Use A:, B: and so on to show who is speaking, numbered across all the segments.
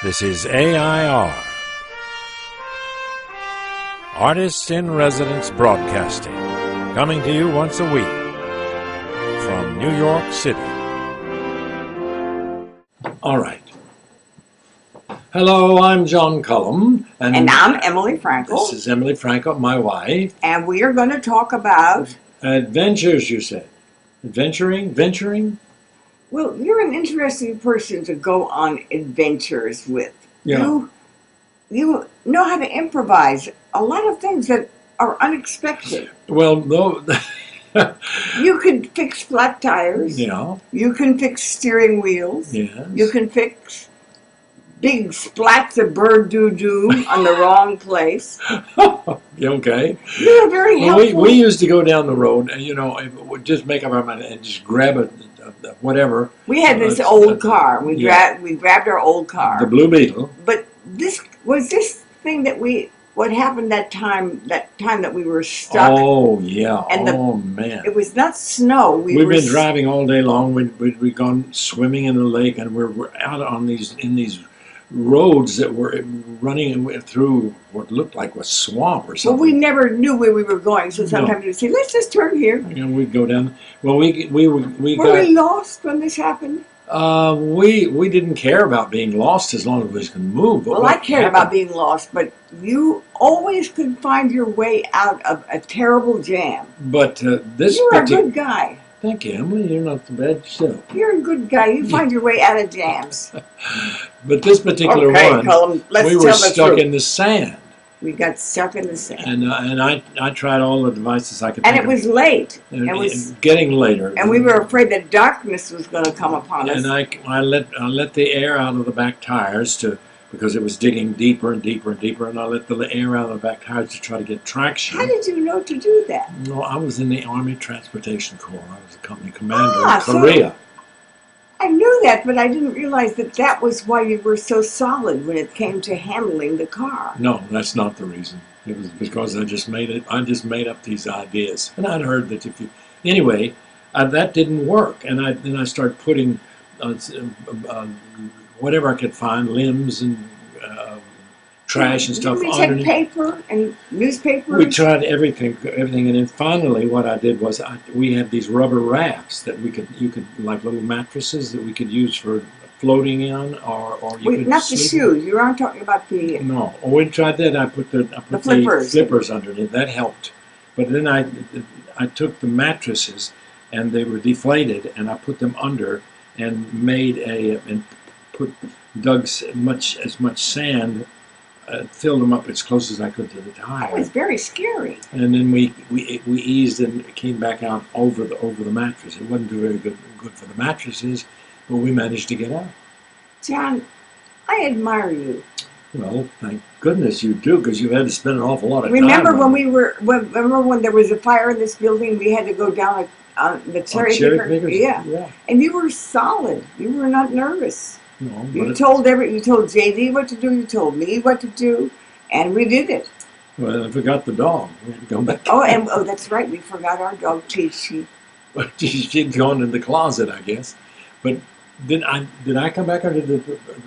A: This is AI.R. Artists in Residence Broadcasting, coming to you once a week from New York City. All right. Hello, I'm John Cullum.
B: And I'm Emily Frankel.
A: This is Emily Frankel, my wife.
B: And we are going to talk about...
A: Adventures, you said. Venturing?
B: Well, you're an interesting person to go on adventures with.
A: Yeah.
B: You know how to improvise a lot of things that are unexpected.
A: Well, no.
B: You can fix flat tires.
A: Yeah.
B: You can fix steering wheels.
A: Yes.
B: You can fix big splats of bird doo-doo on the wrong place.
A: Okay.
B: You're very helpful.
A: We used to go down the road and, just make up our mind and just grab a whatever.
B: We had this old car. We grabbed our old car.
A: The Blue Beetle.
B: But this thing that what happened that time that we were stuck.
A: Oh, yeah.
B: And
A: man.
B: It was not snow.
A: We've been driving all day long. We'd gone swimming in the lake, and we're out on these roads that were running through what looked like a swamp or something.
B: Well, we never knew where we were going, so sometimes we'd say, "Let's just turn here."
A: And we'd go down. Well, we
B: were we lost when this happened?
A: We didn't care about being lost as long as we could move.
B: Well, I cared about being lost, but you always could find your way out of a terrible jam.
A: But
B: you're a good guy.
A: Thank you, Emily. You're not the bad yourself.
B: You're a good guy. You find your way out of jams.
A: But this particular one,
B: Cullum,
A: we were stuck in the sand.
B: We got stuck in the sand.
A: And I tried all the devices I could
B: think
A: of.
B: And it was late.
A: It was getting later.
B: And we were afraid that darkness was going to come upon us.
A: And I let the air out of the back tires because it was digging deeper and deeper and deeper, and I let the air out of the back tires to try to get traction.
B: How did you know to do that?
A: No, I was in the Army Transportation Corps. I was a company commander in Korea.
B: So I knew that, but I didn't realize that was why you were so solid when it came to handling the car.
A: No, that's not the reason. It was because I just made up these ideas, and I'd heard that anyway, that didn't work, and then I started putting whatever I could find, limbs and trash and stuff.
B: Did we take paper and newspapers?
A: We tried everything, and then finally, what I did was we had these rubber rafts that you could like little mattresses that we could use for floating in, or you could
B: not the shoes. You aren't talking about the.
A: No, we tried that. I put the flippers underneath. That helped, but then I took the mattresses and they were deflated, and I put them under and dug as much sand. Filled them up as close as I could to the tire.
B: That was very scary.
A: And then we eased and came back out over the mattress. It wasn't very good for the mattresses, but we managed to get out.
B: John, I admire you.
A: Well, thank goodness you do, because you had to spend an awful lot of time.
B: Remember when there was a fire in this building? We had to go down the cherry pickers. Yeah, and you were solid. You were not nervous.
A: No,
B: you told JD what to do, you told me what to do, and we did it.
A: Well, I forgot the dog. We had to go back.
B: Oh, that's right. We forgot our dog, She'd
A: gone in the closet, I guess. But did I come back, or did the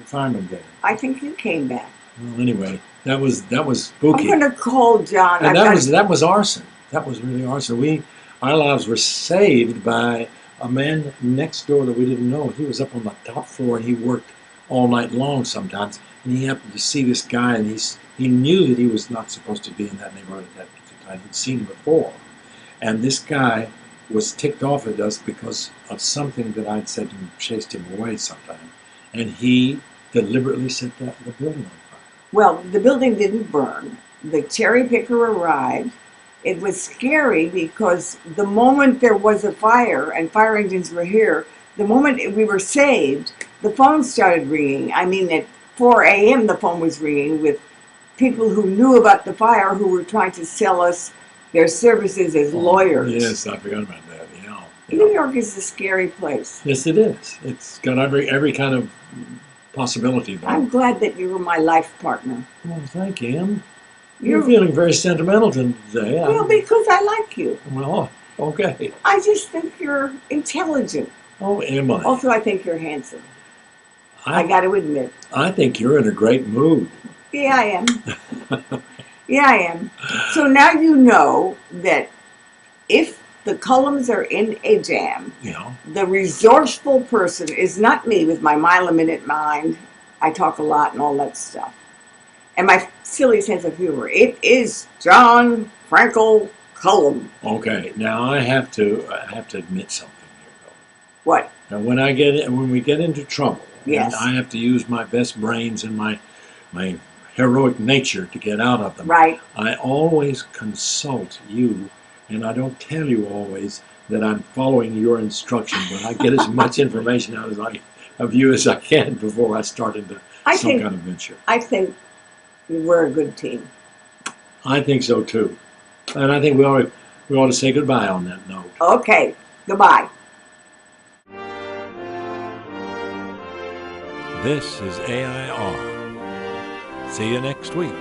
A: fireman get it?
B: I think you came back.
A: Well, anyway, that was spooky.
B: I'm going to call John.
A: And that was arson. That was really arson. Our lives were saved by a man next door that we didn't know. He was up on the top floor, and he worked all night long sometimes. And he happened to see this guy, and he knew that he was not supposed to be in that neighborhood at that time. He'd seen him before. And this guy was ticked off at us because of something that I'd said and chased him away sometime. And he deliberately set the building on fire.
B: Well, the building didn't burn. The cherry picker arrived. It was scary because the moment there was a fire and fire engines were here, the moment we were saved, the phone started ringing. I mean, at 4 a.m. the phone was ringing with people who knew about the fire who were trying to sell us their services as lawyers.
A: Yes, I forgot about that. Yeah.
B: New York is a scary place.
A: Yes, it is. It's got every kind of possibility there.
B: I'm glad that you were my life partner.
A: Well, thank you, Em. You're feeling very sentimental today.
B: Well, because I like you.
A: Well, okay.
B: I just think you're intelligent.
A: Oh, am I?
B: Also, I think you're handsome. I got to admit.
A: I think you're in a great mood.
B: Yeah, I am. Yeah, I am. So now you know that if the Cullums are in a jam,
A: Yeah.
B: the resourceful person is not me with my mile-a-minute mind. I talk a lot and all that stuff. And my silly sense of humor. It is John Frankel Cullum.
A: Okay. Now I have to admit something here, though.
B: What?
A: Now, when we get into trouble,
B: Yes.
A: and I have to use my best brains and my heroic nature to get out of them.
B: Right.
A: I always consult you, and I don't tell you always that I'm following your instruction, but I get as much information out of you as I can before I start into some kind of venture.
B: I think we're a good team.
A: I think so too, and I think we ought to say goodbye on that note.
B: Okay. Goodbye.
A: This is AI.R. See you next week.